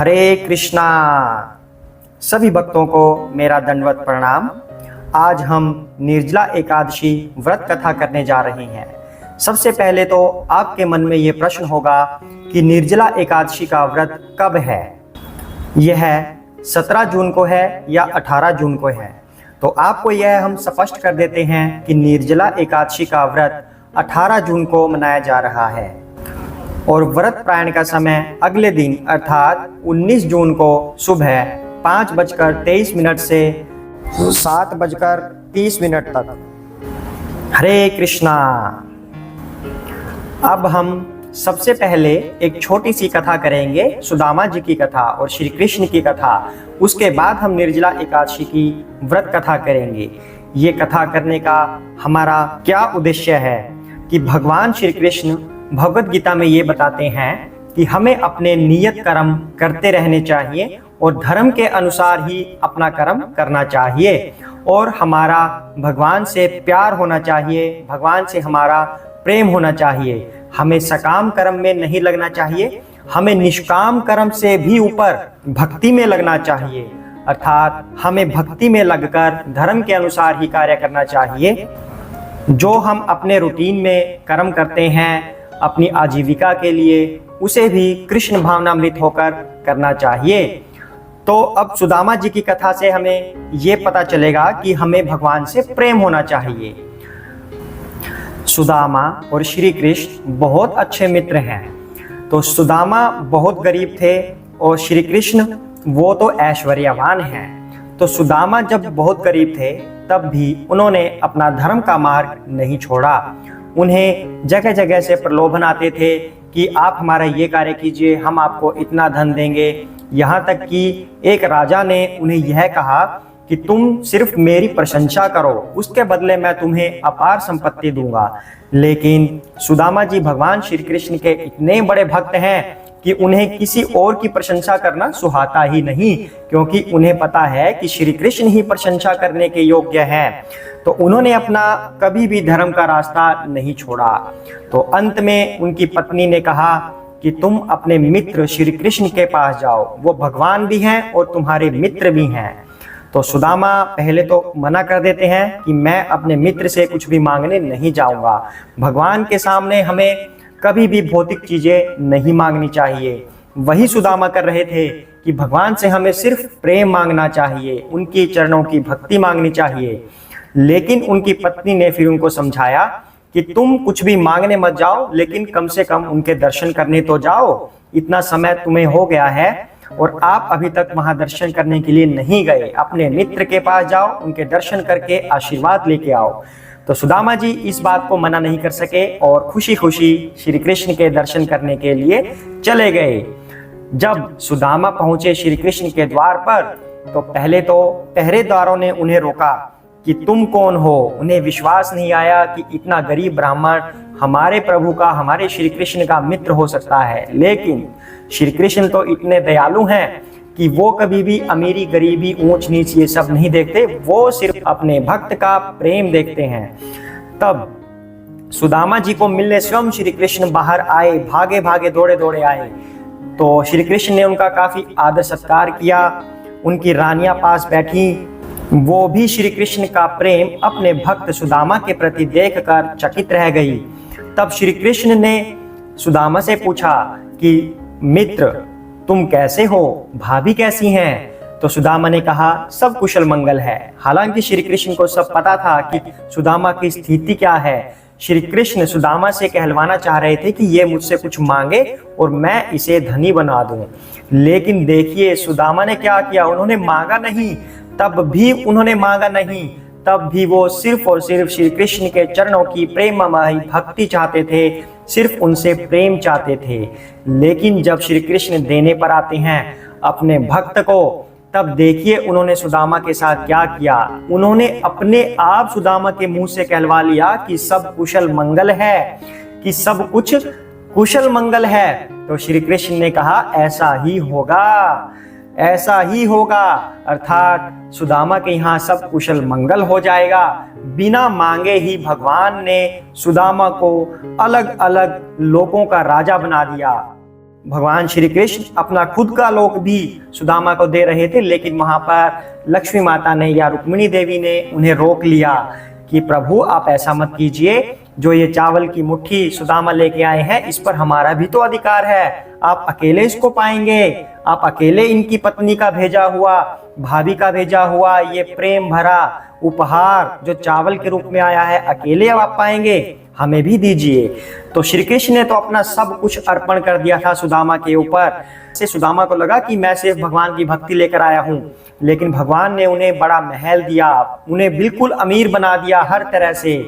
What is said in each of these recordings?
हरे कृष्णा। सभी भक्तों को मेरा दंडवत प्रणाम। आज हम निर्जला एकादशी व्रत कथा करने जा रहे हैं। सबसे पहले तो आपके मन में ये प्रश्न होगा कि निर्जला एकादशी का व्रत कब है। यह 17 जून को है या 18 जून को है। तो आपको यह हम स्पष्ट कर देते हैं कि निर्जला एकादशी का व्रत 18 जून को मनाया जा रहा है और व्रत प्रायण का समय अगले दिन अर्थात 19 जून को सुबह 5:23 से 7:30 तक। हरे कृष्णा। अब हम सबसे पहले एक छोटी सी कथा करेंगे, सुदामा जी की कथा और श्री कृष्ण की कथा। उसके बाद हम निर्जला एकादशी की व्रत कथा करेंगे। ये कथा करने का हमारा क्या उद्देश्य है कि भगवान श्री कृष्ण भगवद गीता में ये बताते हैं कि हमें अपने नियत कर्म करते रहने चाहिए और धर्म के अनुसार ही अपना कर्म करना चाहिए और हमारा भगवान से प्यार होना चाहिए, भगवान से हमारा प्रेम होना चाहिए। हमें सकाम कर्म में नहीं लगना चाहिए, हमें निष्काम कर्म से भी ऊपर भक्ति में लगना चाहिए, अर्थात हमें भक्ति में लगकर धर्म के अनुसार ही कार्य करना चाहिए। जो हम अपने रूटीन में कर्म करते हैं अपनी आजीविका के लिए, उसे भी कृष्ण भावनामृत होकर करना चाहिए। तो अब सुदामा जी की कथा से हमें ये पता चलेगा कि हमें भगवान से प्रेम होना चाहिए। सुदामा और श्री कृष्ण बहुत अच्छे मित्र हैं। तो सुदामा बहुत गरीब थे और श्री कृष्ण वो तो ऐश्वर्यवान हैं। तो सुदामा जब बहुत गरीब थे तब भी उन्होंने अपना धर्म का मार्ग नहीं छोड़ा। उन्हें जगह जगह से प्रलोभन आते थे कि आप हमारा ये कार्य कीजिए, हम आपको इतना धन देंगे। यहाँ तक कि एक राजा ने उन्हें यह कहा कि तुम सिर्फ मेरी प्रशंसा करो, उसके बदले मैं तुम्हें अपार संपत्ति दूंगा। लेकिन सुदामा जी भगवान श्री कृष्ण के इतने बड़े भक्त हैं कि उन्हें किसी और की प्रशंसा करना सुहाता ही नहीं, क्योंकि उन्हें पता है कि श्री कृष्ण ही प्रशंसा करने के योग्य हैं। तो उन्होंने अपना कभी भी धर्म का रास्ता नहीं छोड़ा। तो अंत में उनकी पत्नी ने कहा कि तुम अपने मित्र श्री कृष्ण के पास जाओ, वो भगवान भी हैं और तुम्हारे मित्र भी हैं। तो सुदामा पहले तो मना कर देते हैं कि मैं अपने मित्र से कुछ भी मांगने नहीं जाऊंगा। भगवान के सामने हमें कभी भी भौतिक चीजें नहीं मांगनी चाहिए। वही सुदामा कर रहे थे कि भगवान से हमें सिर्फ प्रेम मांगना चाहिए, उनके चरणों की भक्ति मांगनी चाहिए। लेकिन उनकी पत्नी ने फिर उनको समझाया कि तुम कुछ भी मांगने मत जाओ, लेकिन कम से कम उनके दर्शन करने तो जाओ। इतना समय तुम्हें हो गया है और आप अभी तक वहां दर्शन करने के लिए नहीं गए। अपने मित्र के पास जाओ, उनके दर्शन करके आशीर्वाद लेके आओ। तो सुदामा जी इस बात को मना नहीं कर सके और खुशी खुशी श्री कृष्ण के दर्शन करने के लिए चले गए। जब सुदामा पहुंचे श्री कृष्ण के द्वार पर तो पहले तो पहरेदारों ने उन्हें रोका कि तुम कौन हो। उन्हें विश्वास नहीं आया कि इतना गरीब ब्राह्मण हमारे प्रभु का, हमारे श्री कृष्ण का मित्र हो सकता है। लेकिन श्री कृष्ण तो इतने दयालु हैं कि वो कभी भी अमीरी गरीबी ऊंच नीच ये सब नहीं देखते, वो सिर्फ अपने भक्त का प्रेम देखते हैं। तब सुदामा जी को मिलने स्वयं श्री कृष्ण बाहर आए, भागे भागे दौड़े दौड़े आए। तो श्री कृष्ण ने उनका काफी आदर सत्कार किया। उनकी रानियां पास बैठी, वो भी श्री कृष्ण का प्रेम अपने भक्त सुदामा के प्रति देखकर चकित रह गई। तब श्री कृष्ण ने सुदामा से पूछा कि मित्र तुम कैसे हो, भाभी कैसी हैं? तो सुदामा ने कहा सब कुशल मंगल है। हालांकि श्री कृष्ण को सब पता था कि सुदामा की स्थिति क्या है। श्री कृष्ण सुदामा से कहलवाना चाह रहे थे कि ये मुझसे कुछ मांगे और मैं इसे धनी बना दूं। लेकिन देखिए सुदामा ने क्या किया, उन्होंने मांगा नहीं। तब भी उन्होंने मांगा नहीं, तब भी वो सिर्फ और सिर्फ श्री कृष्ण के चरणों की प्रेममयी भक्ति चाहते थे, सिर्फ उनसे प्रेम चाहते थे। लेकिन जब श्री कृष्ण देने पर आते हैं अपने भक्त को, तब देखिए उन्होंने सुदामा के साथ क्या किया। उन्होंने अपने आप सुदामा के मुंह से कहलवा लिया कि सब कुशल मंगल है, कि सब कुछ कुशल मंगल है। तो श्री कृष्ण ने कहा ऐसा ही होगा, ऐसा ही होगा, अर्थात सुदामा के यहाँ सब कुशल मंगल हो जाएगा। बिना मांगे ही भगवान ने सुदामा को अलग अलग लोकों का राजा बना दिया। भगवान श्री कृष्ण अपना खुद का लोक भी सुदामा को दे रहे थे, लेकिन वहां पर लक्ष्मी माता ने या रुक्मिणी देवी ने उन्हें रोक लिया कि प्रभु आप ऐसा मत कीजिए, जो ये चावल की मुट्ठी सुदामा लेके आए हैं इस पर हमारा भी तो अधिकार है, आप अकेले इसको पाएंगे, आप अकेले इनकी पत्नी का भेजा हुआ, भाभी का भेजा हुआ ये प्रेम भरा उपहार जो चावल के रूप में आया है अकेले अब आप पाएंगे, हमें भी दीजिए। तो श्री कृष्ण ने तो अपना सब कुछ अर्पण कर दिया था सुदामा के ऊपर। से सुदामा को लगा कि मैं सिर्फ भगवान की भक्ति लेकर आया हूँ, लेकिन भगवान ने उन्हें बड़ा महल दिया, उन्हें बिल्कुल अमीर बना दिया हर तरह से।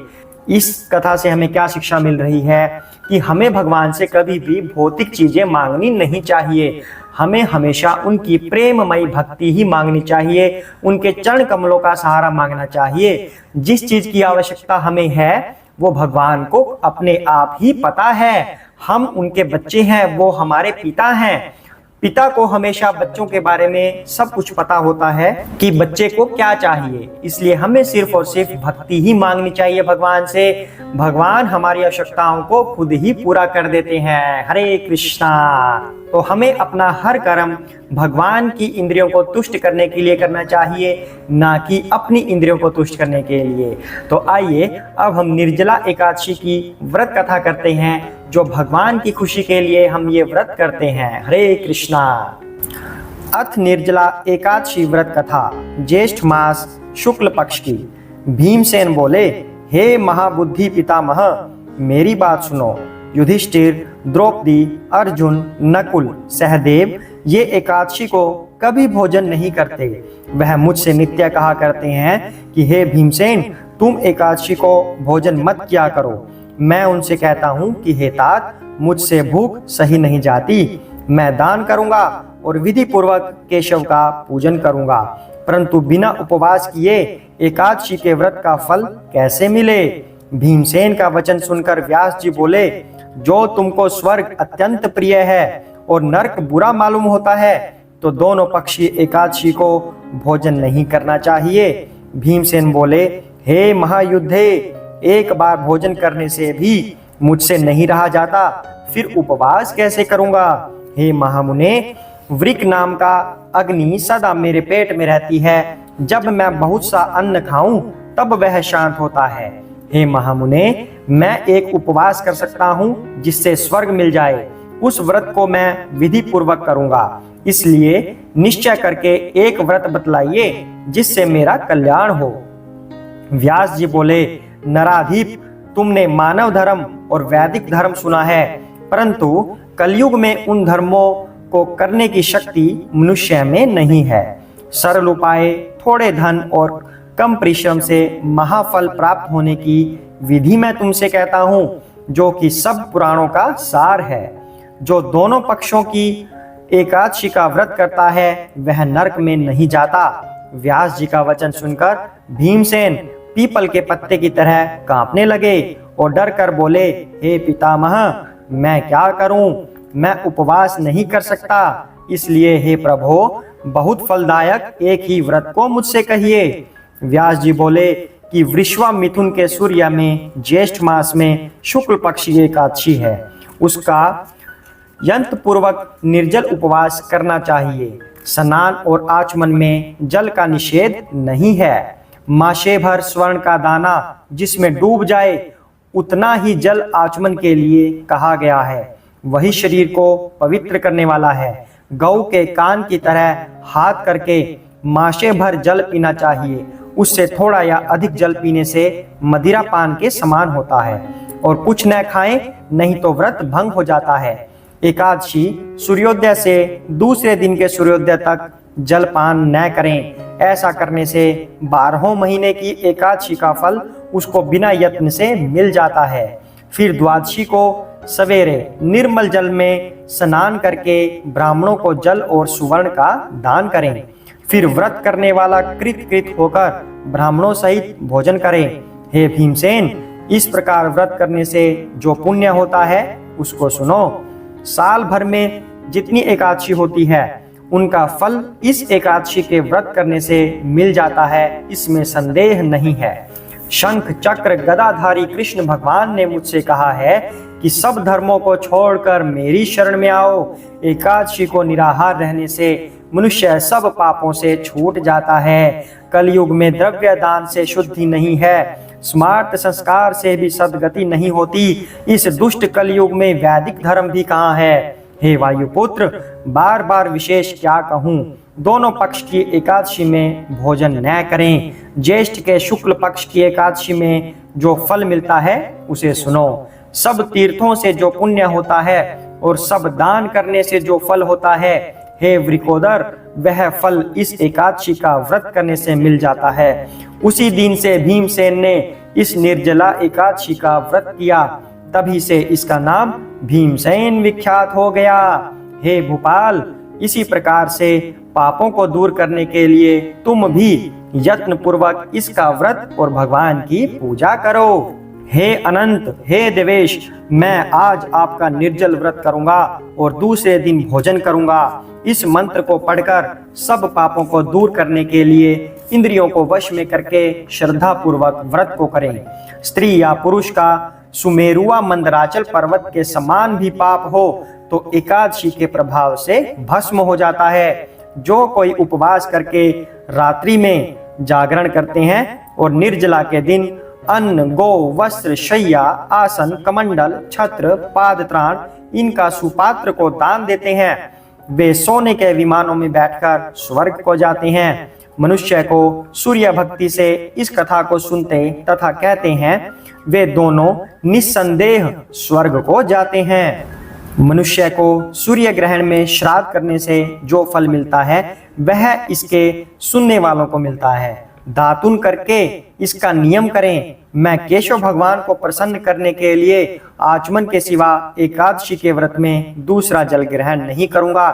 इस कथा से हमें क्या शिक्षा मिल रही है कि हमें भगवान से कभी भी भौतिक चीजें मांगनी नहीं चाहिए, हमें हमेशा उनकी प्रेममयी भक्ति ही मांगनी चाहिए, उनके चरण कमलों का सहारा मांगना चाहिए। जिस चीज की आवश्यकता हमें है वो भगवान को अपने आप ही पता है, हम उनके बच्चे हैं, वो हमारे पिता हैं। पिता को हमेशा बच्चों के बारे में सब कुछ पता होता है कि बच्चे को क्या चाहिए, इसलिए हमें सिर्फ और सिर्फ भक्ति ही मांगनी चाहिए भगवान से। भगवान हमारी आवश्यकताओं को खुद ही पूरा कर देते हैं। हरे कृष्णा। तो हमें अपना हर कर्म भगवान की इंद्रियों को तुष्ट करने के लिए करना चाहिए, ना कि अपनी इंद्रियों को तुष्ट करने के लिए। तो आइए अब हम निर्जला एकादशी की व्रत कथा करते हैं, जो भगवान की खुशी के लिए हम ये व्रत करते हैं। हरे कृष्णा। अथ निर्जला एकादशी व्रत कथा ज्येष्ठ मास शुक्ल पक्ष की। भीमसेन बोले, हे महाबुद्धि पितामह, मेरी बात सुनो। युधिष्ठिर, द्रौपदी, अर्जुन, नकुल, सहदेव ये एकादशी को कभी भोजन नहीं करते। वह मुझसे नित्य कहा करते हैं कि हे भीमसेन, तुम एकादशी को भोजन मत किया करो। मैं उनसे कहता हूँ कि हे तात, मुझसे भूख सही नहीं जाती, मैं दान करूंगा और विधि पूर्वक केशव का पूजन करूंगा, परंतु बिना उपवास किए एकादशी के व्रत का फल कैसे मिले। भीमसेन का वचन सुनकर व्यास जी बोले, जो तुमको स्वर्ग अत्यंत प्रिय है और नरक बुरा मालूम होता है, तो दोनों पक्षी एकादशी को भोजन नहीं करना चाहिए। भीमसेन बोले, हे महायुद्धे, एक बार भोजन करने से भी मुझसे नहीं रहा जाता, फिर उपवास कैसे करूंगा। हे महामुने, वृक नाम का अग्नि सदा मेरे पेट में रहती है, जब मैं बहुत सा अन्न खाऊं तब वह शांत होता है। हे महामुने, मैं एक उपवास कर सकता हूँ जिससे स्वर्ग मिल जाए, उस व्रत को मैं विधि पूर्वक करूंगा, इसलिए निश्चय करके एक व्रत बतलाइए जिससे मेरा कल्याण हो। व्यास जी बोले, नराधीप, तुमने मानव धर्म और वैदिक धर्म सुना है, परंतु कलयुग में उन धर्मों को करने की शक्ति मनुष्य में नहीं है। सरल उपाय, थोड़े धन और कम परिश्रम से महाफल प्राप्त होने की विधि मैं तुमसे कहता हूँ, जो कि सब पुराणों का सार है। जो दोनों पक्षों की एकादशी का व्रत करता है वह नरक में नहीं जाता। व्यास जी का वचन सुनकर भीमसेन पीपल के पत्ते की तरह कांपने लगे और डर कर बोले, हे पितामह, मैं क्या करूं, मैं उपवास नहीं कर सकता, इसलिए हे प्रभु, बहुत फलदायक एक ही व्रत को मुझसे कहिए। व्यास जी बोले कि वृश्वा मिथुन के सूर्य में ज्येष्ठ मास में शुक्ल पक्ष की एकादशी है, उसका यंत्र पूर्वक निर्जल उपवास करना चाहिए। स्नान और आचमन में जल का निषेध नहीं है। माशे भर स्वर्ण का दाना जिसमें डूब जाए उतना ही जल आचमन के लिए कहा गया है, वही शरीर को पवित्र करने वाला है। गौ के कान की तरह हाथ करके माशे भर जल पीना चाहिए, उससे थोड़ा या अधिक जल पीने से मदिरा पान के समान होता है। और कुछ न खाएं, नहीं तो व्रत भंग हो जाता है। एकादशी सूर्योदय से दूसरे दिन के सूर्योदय तक जलपान न करें। ऐसा करने से 12 महीने की एकादशी का फल उसको बिना यत्न से मिल जाता है। फिर द्वादशी को सवेरे निर्मल जल में स्नान करके ब्राह्मणों को जल और सुवर्ण का दान करें। फिर व्रत करने वाला कृत होकर ब्राह्मणों सहित भोजन करें। हे भीमसेन, इस प्रकार व्रत करने से जो पुण्य होता है उसको सुनो। साल भर में जितनी एकादशी होती है उनका फल इस एकादशी के व्रत करने से मिल जाता है, इसमें संदेह नहीं है। शंख चक्र गदाधारी कृष्ण भगवान ने मुझसे कहा है कि सब धर्मों को छोड़कर मेरी शरण में आओ। एकादशी को निराहार रहने से मनुष्य सब पापों से छूट जाता है। कलयुग में द्रव्य दान से शुद्धि नहीं है, स्मार्त संस्कार से भी सद्गति नहीं होती। इस दुष्ट कलयुग में वैदिक धर्म भी कहाँ है। हे वायुपुत्र, बार बार विशेष क्या कहूँ। दोनों पक्ष की एकादशी में भोजन न करें। ज्येष्ठ के शुक्ल पक्ष की एकादशी में जो फल मिलता है उसे सुनो। सब तीर्थों से जो पुण्य होता है और सब दान करने से जो फल होता है, हे वृकोदर, वह फल इस एकादशी का व्रत करने से मिल जाता है। उसी दिन से भीमसेन ने इस निर्जला एकादशी का व्रत किया, तभी से इसका नाम भीमसेन विख्यात हो गया। हे भूपाल, इसी प्रकार से पापों को दूर करने के लिए तुम भी यत्न पूर्वक इसका व्रत और भगवान की पूजा करो। हे अनंत, हे देवेश, मैं आज आपका निर्जल व्रत करूंगा और दूसरे दिन भोजन करूंगा। इस मंत्र को पढ़कर सब पापों को दूर करने के लिए इंद्रियों को वश में करके श्रद्धा पूर्वक व्रत को करें। स्त्री या पुरुष का सुमेरुआ मंदराचल पर्वत के समान भी पाप हो तो एकादशी के प्रभाव से भस्म हो जाता है। जो कोई उपवास करके रात्रि में जागरण करते हैं और निर्जला के दिन अन्न, गो, वस्त्र, शैया, आसन, कमंडल, छत्र, पादत्राण इनका सुपात्र को दान देते हैं, वे सोने के विमानों में बैठकर स्वर्ग को जाते हैं। मनुष्य को सूर्य भक्ति से इस कथा को सुनते तथा कहते हैं, वे दोनों निस्संदेह स्वर्ग को जाते हैं। मनुष्य को सूर्य ग्रहण में श्राद्ध करने से जो फल मिलता है वह इसके सुनने वालों को मिलता है। दातुन करके इसका नियम करें। मैं केशव भगवान को प्रसन्न करने के लिए आचमन के सिवा एकादशी के व्रत में दूसरा जल ग्रहण नहीं करूंगा।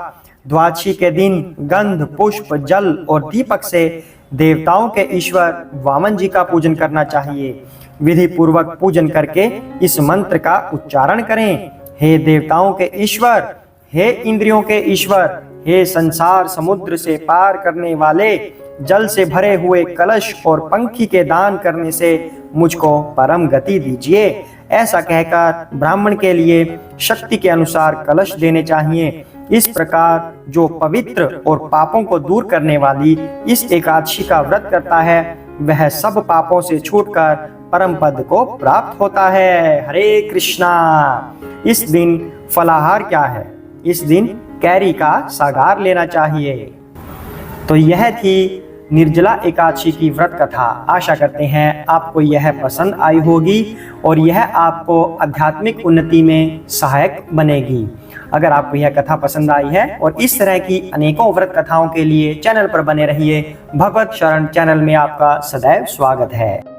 द्वादशी के दिन गंध, पुष्प, जल और दीपक से देवताओं के ईश्वर वामन जी का पूजन करना चाहिए। विधि पूर्वक पूजन करके इस मंत्र का उच्चारण करें। हे देवताओं के ईश्वर, हे इंद्रियों के ईश्वर, हे संसार समुद्र से पार करने वाले, जल से भरे हुए कलश और पंखी के दान करने से मुझको परम गति दीजिए। ऐसा कहकर ब्राह्मण के लिए शक्ति के अनुसार कलश देने चाहिए। इस प्रकार जो पवित्र और पापों को दूर करने वाली इस एकादशी का व्रत करता है वह सब पापों से छूटकर परम पद को प्राप्त होता है। हरे कृष्णा। इस दिन फलाहार क्या है? इस दिन कैरी का सागार लेना चाहिए। तो यह थी निर्जला एकादशी की व्रत कथा। आशा करते हैं आपको यह पसंद आई होगी और यह आपको आध्यात्मिक उन्नति में सहायक बनेगी। अगर आपको यह कथा पसंद आई है और इस तरह की अनेकों व्रत कथाओं के लिए चैनल पर बने रहिए। भगवत शरण चैनल में आपका सदैव स्वागत है।